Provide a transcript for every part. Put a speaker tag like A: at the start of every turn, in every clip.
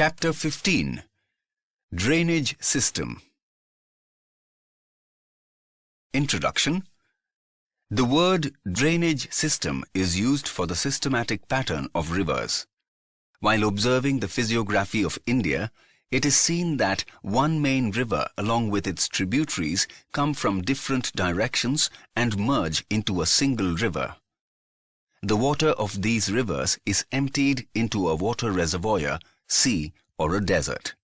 A: Chapter 15. Drainage System. Introduction. The word drainage system is used for the systematic pattern of rivers. While observing the physiography of India, it is seen that one main river along with its tributaries come from different directions and merge into a single river. The water of these rivers is emptied into a water reservoir, sea, or a desert.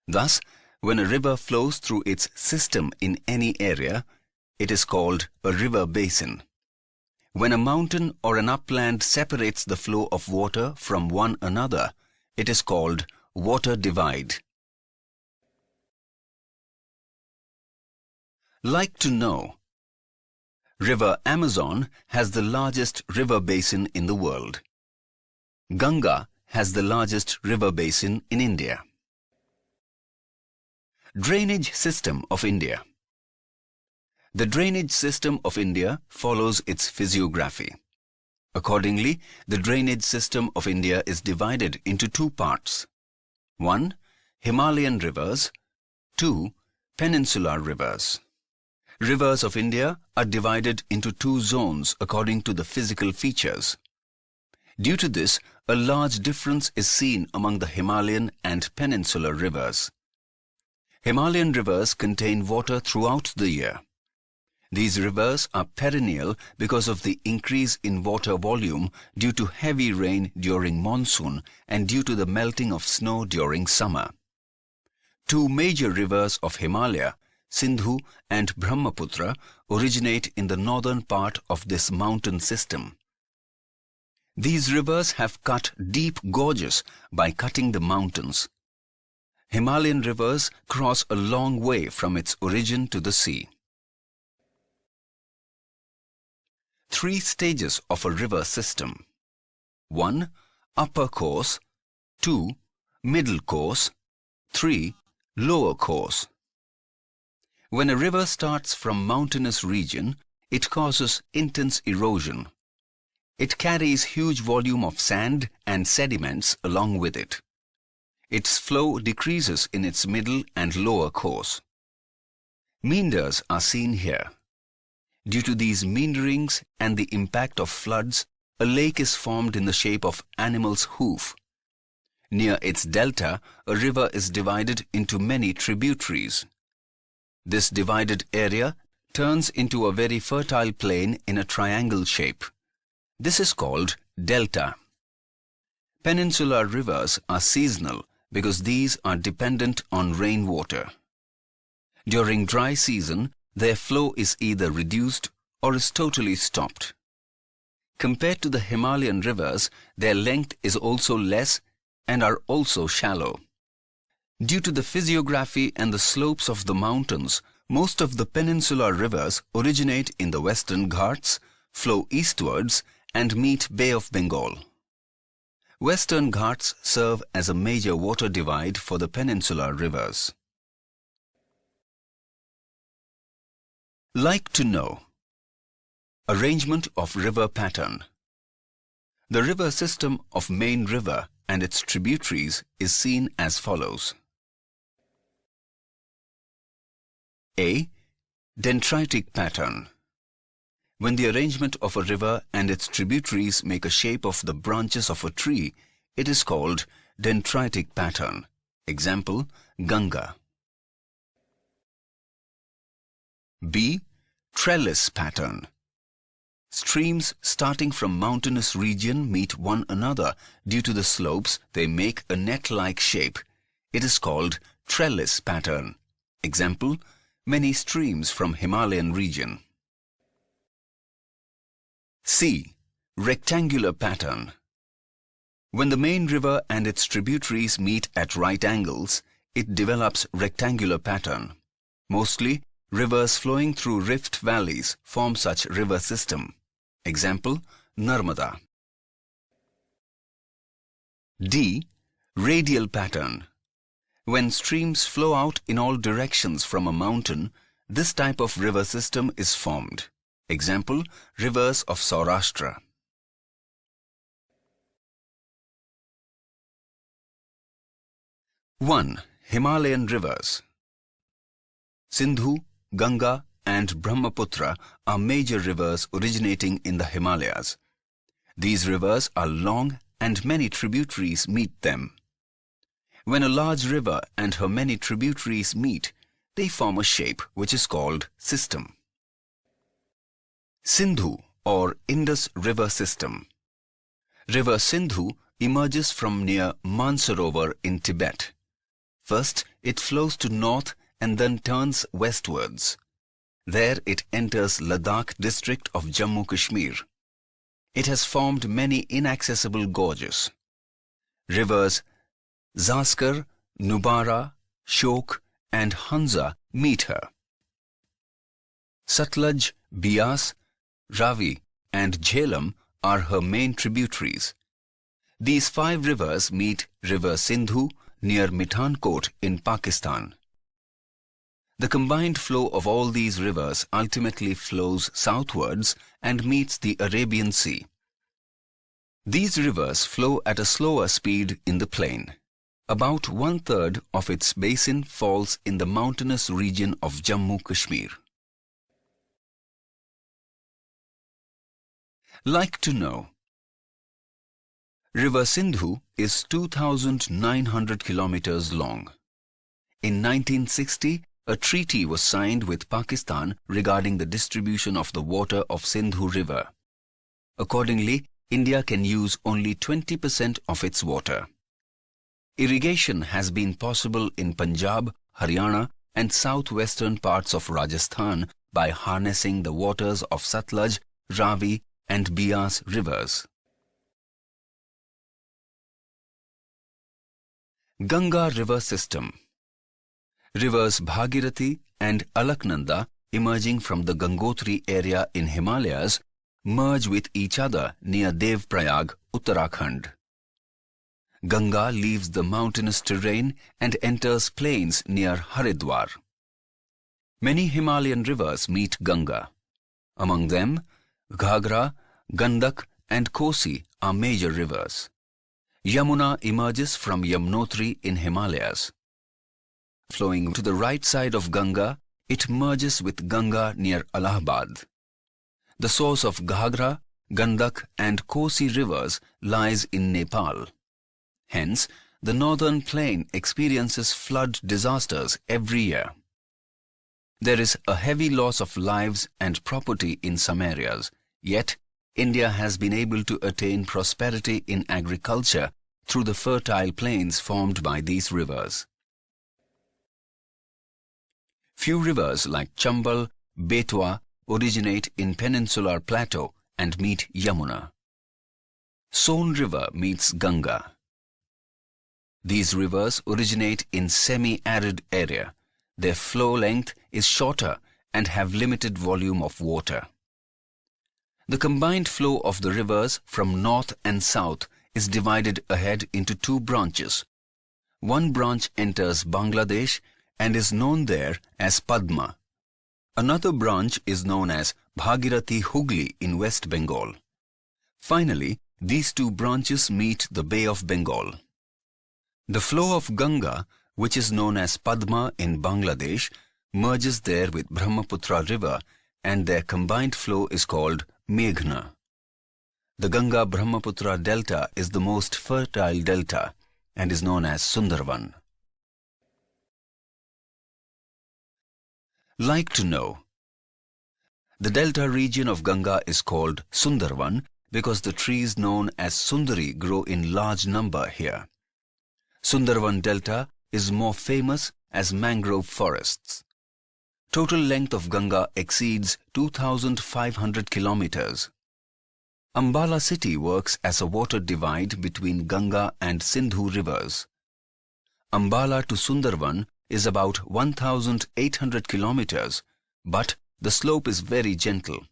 A: Thus, when a river flows through its system in any area, it is called a river basin. When a mountain or an upland separates the flow of water from one another, it is called water divide. Like to know. River Amazon has the largest river basin in the world. Ganga has the largest river basin in India. Drainage system of India. The drainage system of India follows its physiography. Accordingly, the drainage system of India is divided into two parts. 1. Himalayan rivers. 2. Peninsular rivers. Rivers of India are divided into two zones according to the physical features. Due to this, a large difference is seen among the Himalayan and Peninsular rivers. Himalayan rivers contain water throughout the year. These rivers are perennial because of the increase in water volume due to heavy rain during monsoon and due to the melting of snow during summer. Two major rivers of Himalaya, Sindhu and Brahmaputra, originate in the northern part of this mountain system. These rivers have cut deep gorges by cutting the mountains. Himalayan rivers cross a long way from its origin to the sea. 3 stages of a river system. 1. Upper course. 2. Middle course. 3. Lower course. When a river starts from mountainous region, it causes intense erosion. It carries huge volume of sand and sediments along with it. Its flow decreases in its middle and lower course. Meanders are seen here. Due to these meanderings and the impact of floods, a lake is formed in the shape of animal's hoof. Near its delta, a river is divided into many tributaries. This divided area turns into a very fertile plain in a triangle shape. This is called delta. Peninsular rivers are seasonal because these are dependent on rainwater. During dry season, their flow is either reduced or is totally stopped. Compared to the Himalayan rivers, their length is also less and are also shallow. Due to the physiography and the slopes of the mountains, most of the peninsular rivers originate in the Western Ghats, flow eastwards, and meet Bay of Bengal. Western Ghats serve as a major water divide for the peninsular rivers. Like to know. Arrangement of river pattern. The river system of main river and its tributaries is seen as follows. A. Dendritic pattern. When the arrangement of a river and its tributaries make a shape of the branches of a tree, it is called dendritic pattern. Example, Ganga. B. Trellis pattern. Streams starting from mountainous region meet one another. Due to the slopes, they make a net-like shape. It is called trellis pattern. Example, many streams from Himalayan region. C. Rectangular pattern. When the main river and its tributaries meet at right angles, it develops rectangular pattern. Mostly, rivers flowing through rift valleys form such river system. Example, Narmada. D. Radial pattern. When streams flow out in all directions from a mountain, this type of river system is formed. Example, rivers of Saurashtra. 1. Himalayan rivers. Sindhu, Ganga and Brahmaputra are major rivers originating in the Himalayas. These rivers are long and many tributaries meet them. When a large river and her many tributaries meet, they form a shape which is called system. Sindhu or Indus River System. River Sindhu emerges from near Mansarovar in Tibet. First, it flows to north and then turns westwards. There it enters Ladakh district of Jammu Kashmir. It has formed many inaccessible gorges. Rivers Zaskar, Nubara, Shok and Hansa meet her. Satluj, Bias, Ravi and Jhelum are her main tributaries. These 5 rivers meet River Sindhu near Mithankot in Pakistan. The combined flow of all these rivers ultimately flows southwards and meets the Arabian Sea. These rivers flow at a slower speed in the plain. About 1/3 of its basin falls in the mountainous region of Jammu Kashmir. Like to know. River Sindhu is 2,900 kilometers long. In 1960, a treaty was signed with Pakistan regarding the distribution of the water of Sindhu River. Accordingly, India can use only 20% of its water. Irrigation has been possible in Punjab, Haryana and southwestern parts of Rajasthan by harnessing the waters of Satluj, Ravi and Bias rivers. Ganga River System. Rivers Bhagirathi and Alaknanda emerging from the Gangotri area in Himalayas merge with each other near Devprayag, Uttarakhand. Ganga leaves the mountainous terrain and enters plains near Haridwar. Many Himalayan rivers meet Ganga. Among them, Ghagra, Gandak and Kosi are major rivers. Yamuna emerges from Yamunotri in Himalayas. Flowing to the right side of Ganga, it merges with Ganga near Allahabad. The source of Ghagra, Gandak and Kosi rivers lies in Nepal. Hence, the northern plain experiences flood disasters every year. There is a heavy loss of lives and property in some areas, yet India has been able to attain prosperity in agriculture through the fertile plains formed by these rivers. Few rivers like Chambal, Betwa originate in Peninsular Plateau and meet Yamuna. Son River meets Ganga. These rivers originate in semi-arid area. Their flow length is shorter and have limited volume of water. The combined flow of the rivers from north and south is divided ahead into 2 branches. One branch enters Bangladesh and is known there as Padma. Another branch is known as Bhagirathi Hugli in West Bengal. Finally, these 2 branches meet the Bay of Bengal. The flow of Ganga, which is known as Padma in Bangladesh, merges there with Brahmaputra river and their combined flow is called Meghna. The Ganga-Brahmaputra delta is the most fertile delta and is known as Sundarban. Like to know. The delta region of Ganga is called Sundarban because the trees known as Sundari grow in large number here. Sundarban delta is more famous as mangrove forests. Total length of Ganga exceeds 2,500 kilometers. Ambala city works as a water divide between Ganga and Sindhu rivers. Ambala to Sundarban is about 1,800 kilometers, but the slope is very gentle.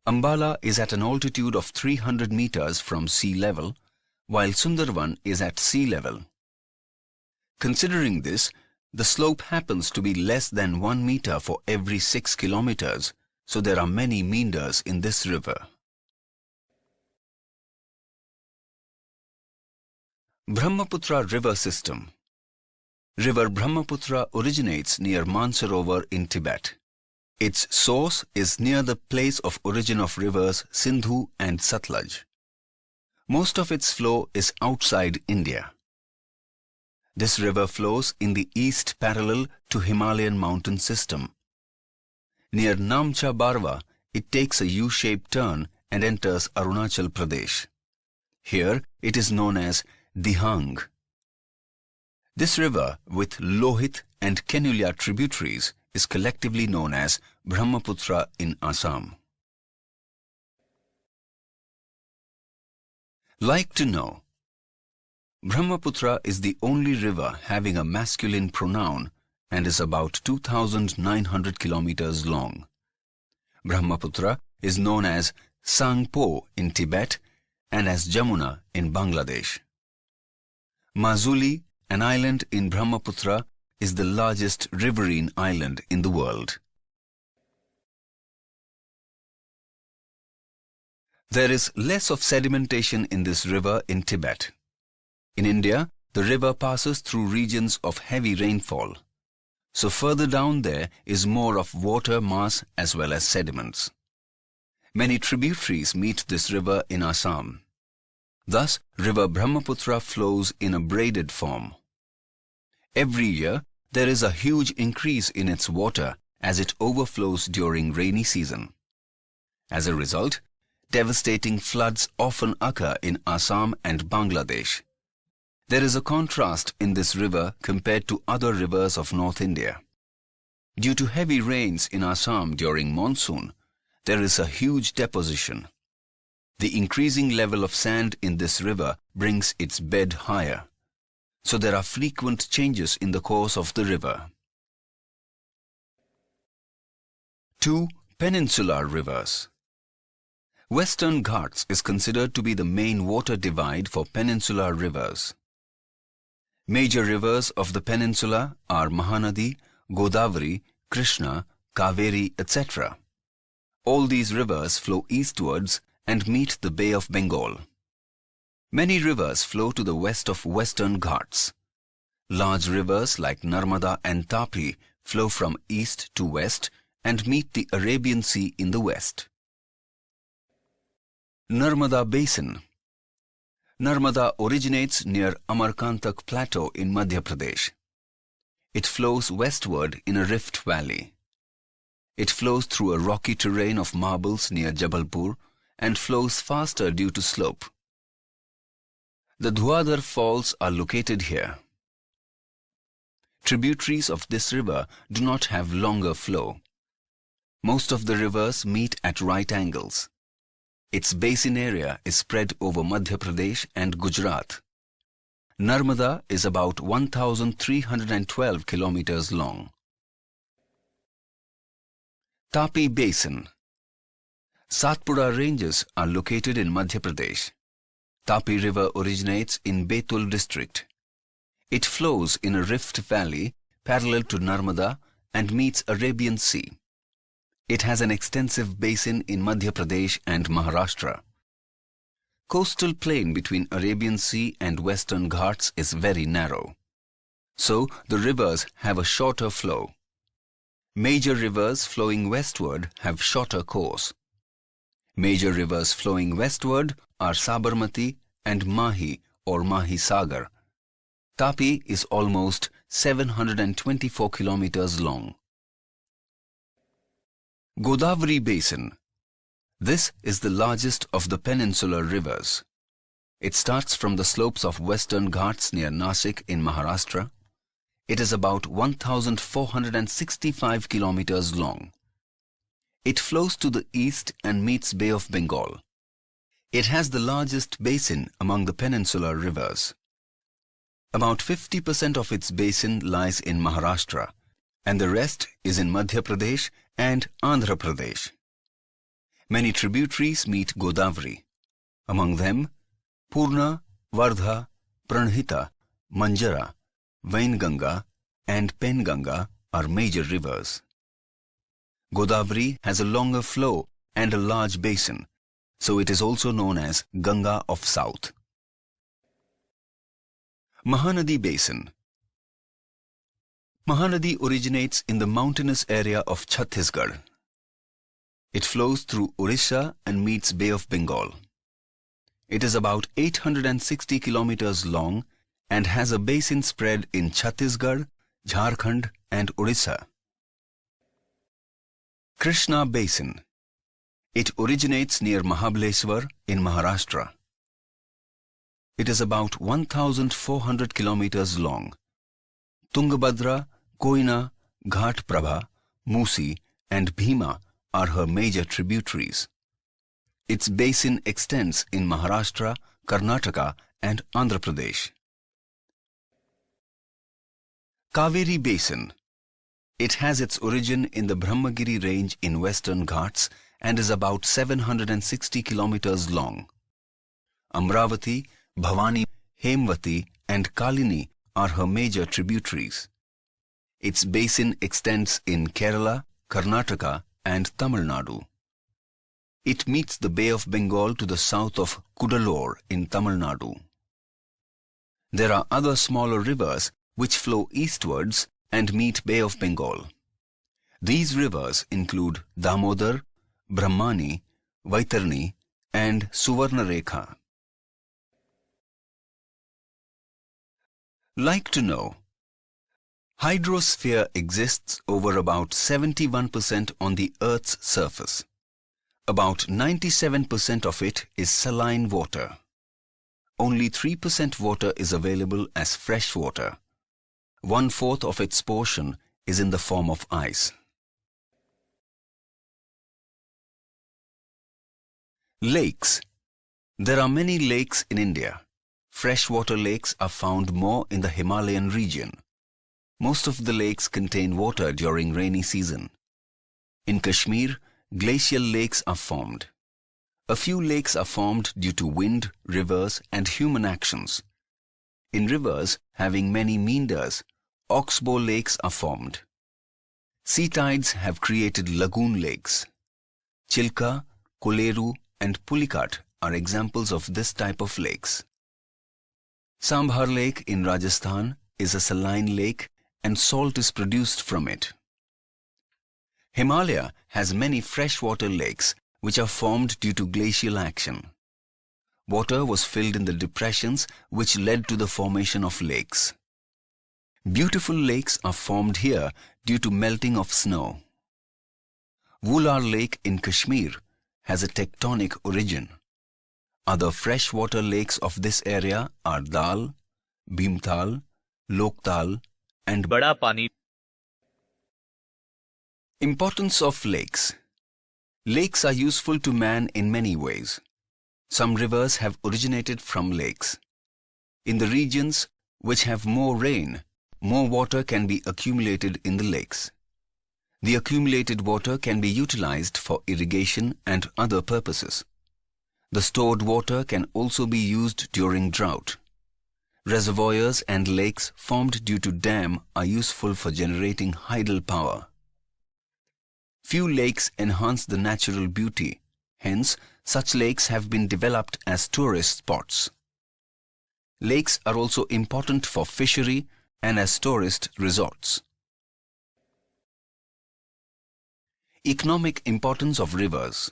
A: Ambala is at an altitude of 300 meters from sea level, while Sundarban is at sea level. Considering this, the slope happens to be less than 1 meter for every 6 kilometers, so there are many meanders in this river. Brahmaputra river system. River Brahmaputra originates near Mansarovar in Tibet. Its source is near the place of origin of rivers Sindhu and Satluj. Most of its flow is outside India. This river flows in the east parallel to Himalayan mountain system. Near Namcha Barwa, it takes a U-shaped turn and enters Arunachal Pradesh. Here it is known as Dihang. This river, with Lohit and Kenulia tributaries, is collectively known as Brahmaputra in Assam. Like to know: Brahmaputra is the only river having a masculine pronoun and is about 2,900 kilometers long. Brahmaputra is known as Sangpo in Tibet and as Jamuna in Bangladesh. Majuli, an island in Brahmaputra, is the largest riverine island in the world. There is less of sedimentation in this river in Tibet. In India, the river passes through regions of heavy rainfall. So further down there is more of water mass as well as sediments. Many tributaries meet this river in Assam. Thus, river Brahmaputra flows in a braided form. Every year, there is a huge increase in its water as it overflows during rainy season. As a result, devastating floods often occur in Assam and Bangladesh. There is a contrast in this river compared to other rivers of North India. Due to heavy rains in Assam during monsoon, there is a huge deposition. The increasing level of sand in this river brings its bed higher. So there are frequent changes in the course of the river. 2. Peninsular rivers. Western Ghats is considered to be the main water divide for peninsular rivers. Major rivers of the peninsula are Mahanadi, Godavari, Krishna, Kaveri, etc. All these rivers flow eastwards and meet the Bay of Bengal. Many rivers flow to the west of Western Ghats. Large rivers like Narmada and Tapi flow from east to west and meet the Arabian Sea in the west. Narmada Basin. Narmada originates near Amarkantak Plateau in Madhya Pradesh. It flows westward in a rift valley. It flows through a rocky terrain of marbles near Jabalpur and flows faster due to slope. The Dhuadhar Falls are located here. Tributaries of this river do not have longer flow. Most of the rivers meet at right angles. Its basin area is spread over Madhya Pradesh and Gujarat. Narmada is about 1,312 kilometers long. Tapi Basin. Satpura Ranges are located in Madhya Pradesh. Tapi River originates in Betul district. It flows in a rift valley parallel to Narmada and meets Arabian Sea. It has an extensive basin in Madhya Pradesh and Maharashtra. Coastal plain between Arabian Sea and Western Ghats is very narrow. So the rivers have a shorter flow. Major rivers flowing westward have shorter course. Major rivers flowing westward are Sabarmati and Mahi or Mahi Sagar. Tapi is almost 724 kilometers long. Godavari Basin. This is the largest of the peninsular rivers. It starts from the slopes of Western Ghats near Nasik in Maharashtra. It is about 1,465 kilometers long. It flows to the east and meets Bay of Bengal. It has the largest basin among the peninsular rivers. About 50% of its basin lies in Maharashtra, and the rest is in Madhya Pradesh and Andhra Pradesh. Many tributaries meet Godavari. Among them, Purna, Vardha, Pranhita, Manjara, Vainganga and Penganga are major rivers. Godavari has a longer flow and a large basin, so it is also known as Ganga of South. Mahanadi Basin. Mahanadi originates in the mountainous area of Chhattisgarh. It flows through Orissa and meets Bay of Bengal. It is about 860 kilometers long and has a basin spread in Chhattisgarh, Jharkhand and Orissa. Krishna Basin. It originates near Mahabaleshwar in Maharashtra. It is about 1,400 kilometers long. Tungabhadra, Koyna, Ghat Prabha, Musi and Bhima are her major tributaries. Its basin extends in Maharashtra, Karnataka and Andhra Pradesh. Kaveri Basin. It has its origin in the Brahmagiri range in Western Ghats and is about 760 kilometers long. Amravati, Bhavani, Hemvati and Kalini are her major tributaries. Its basin extends in Kerala, Karnataka and Tamil Nadu. It meets the Bay of Bengal to the south of Cuddalore in Tamil Nadu. There are other smaller rivers which flow eastwards and meet Bay of Bengal. These rivers include Damodar, Brahmani, Vaitarni and Suvarnarekha. Like to know. Hydrosphere exists over about 71% on the Earth's surface. About 97% of it is saline water. Only 3% water is available as fresh water. 1/4 of its portion is in the form of ice. Lakes. There are many lakes in India. Freshwater lakes are found more in the Himalayan region. Most of the lakes contain water during rainy season. In Kashmir, glacial lakes are formed. A few lakes are formed due to wind, rivers and human actions. In rivers having many meanders, oxbow lakes are formed. Sea tides have created lagoon lakes. Chilka, Koleru and Pulikat are examples of this type of lakes. Sambhar Lake in Rajasthan is a saline lake and salt is produced from it. Himalaya has many freshwater lakes which are formed due to glacial action. Water was filled in the depressions which led to the formation of lakes. Beautiful lakes are formed here due to melting of snow. Wular Lake in Kashmir has a tectonic origin. Other freshwater lakes of this area are Dal, Bhimtal, Loktal and
B: Bada Pani.
A: Importance of lakes. Lakes are useful to man in many ways. Some rivers have originated from lakes. In the regions which have more rain, more water can be accumulated in the lakes. The accumulated water can be utilized for irrigation and other purposes. The stored water can also be used during drought. Reservoirs and lakes formed due to dam are useful for generating hydel power. Few lakes enhance the natural beauty. Hence, such lakes have been developed as tourist spots. Lakes are also important for fishery and as tourist resorts. Economic importance of rivers.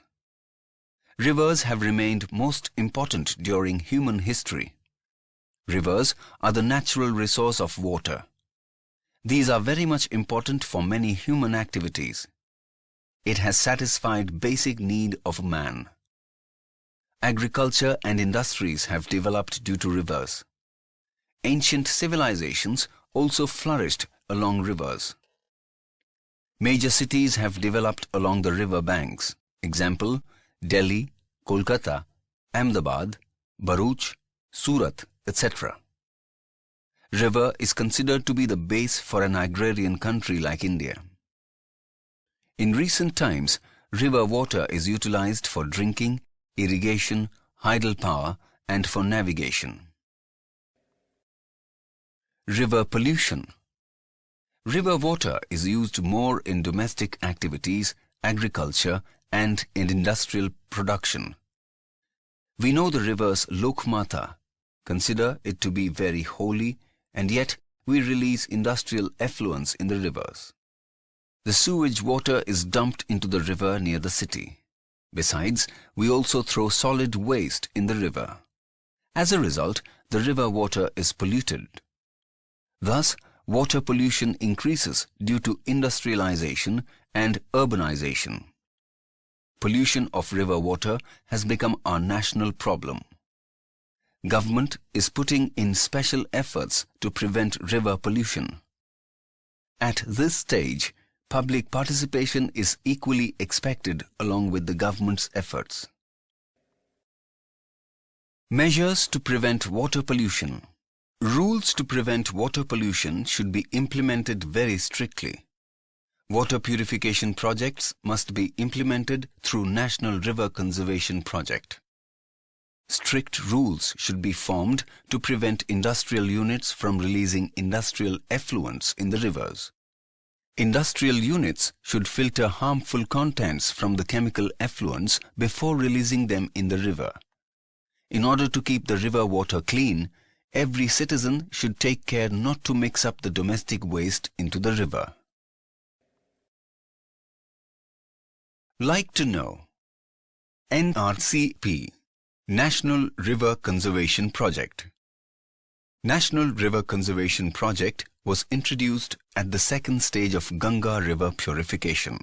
A: Rivers have remained most important during human history. Rivers are the natural resource of water. These are very much important for many human activities. It has satisfied basic need of man. Agriculture and industries have developed due to rivers. Ancient civilizations also flourished along rivers. Major cities have developed along the river banks. Example, Delhi, Kolkata, Ahmedabad, Bharuch, Surat, etc. River is considered to be the base for an agrarian country like India. In recent times, river water is utilized for drinking, irrigation, hydel power and for navigation. River pollution. River water is used more in domestic activities, agriculture and in industrial production. We know the river's Lokmata, consider it to be very holy, and yet we release industrial effluents in the rivers. The sewage water is dumped into the river near the city. Besides, we also throw solid waste in the river. As a result, the river water is polluted. Thus, water pollution increases due to industrialization and urbanization. Pollution of river water has become our national problem. Government is putting in special efforts to prevent river pollution. At this stage, public participation is equally expected along with the government's efforts. Measures to prevent water pollution. Rules to prevent water pollution should be implemented very strictly. Water purification projects must be implemented through National River Conservation Project. Strict rules should be formed to prevent industrial units from releasing industrial effluents in the rivers. Industrial units should filter harmful contents from the chemical effluents before releasing them in the river. In order to keep the river water clean, every citizen should take care not to mix up the domestic waste into the river. Like to know. NRCP, National River Conservation Project. National River Conservation Project was introduced at the second stage of Ganga river purification.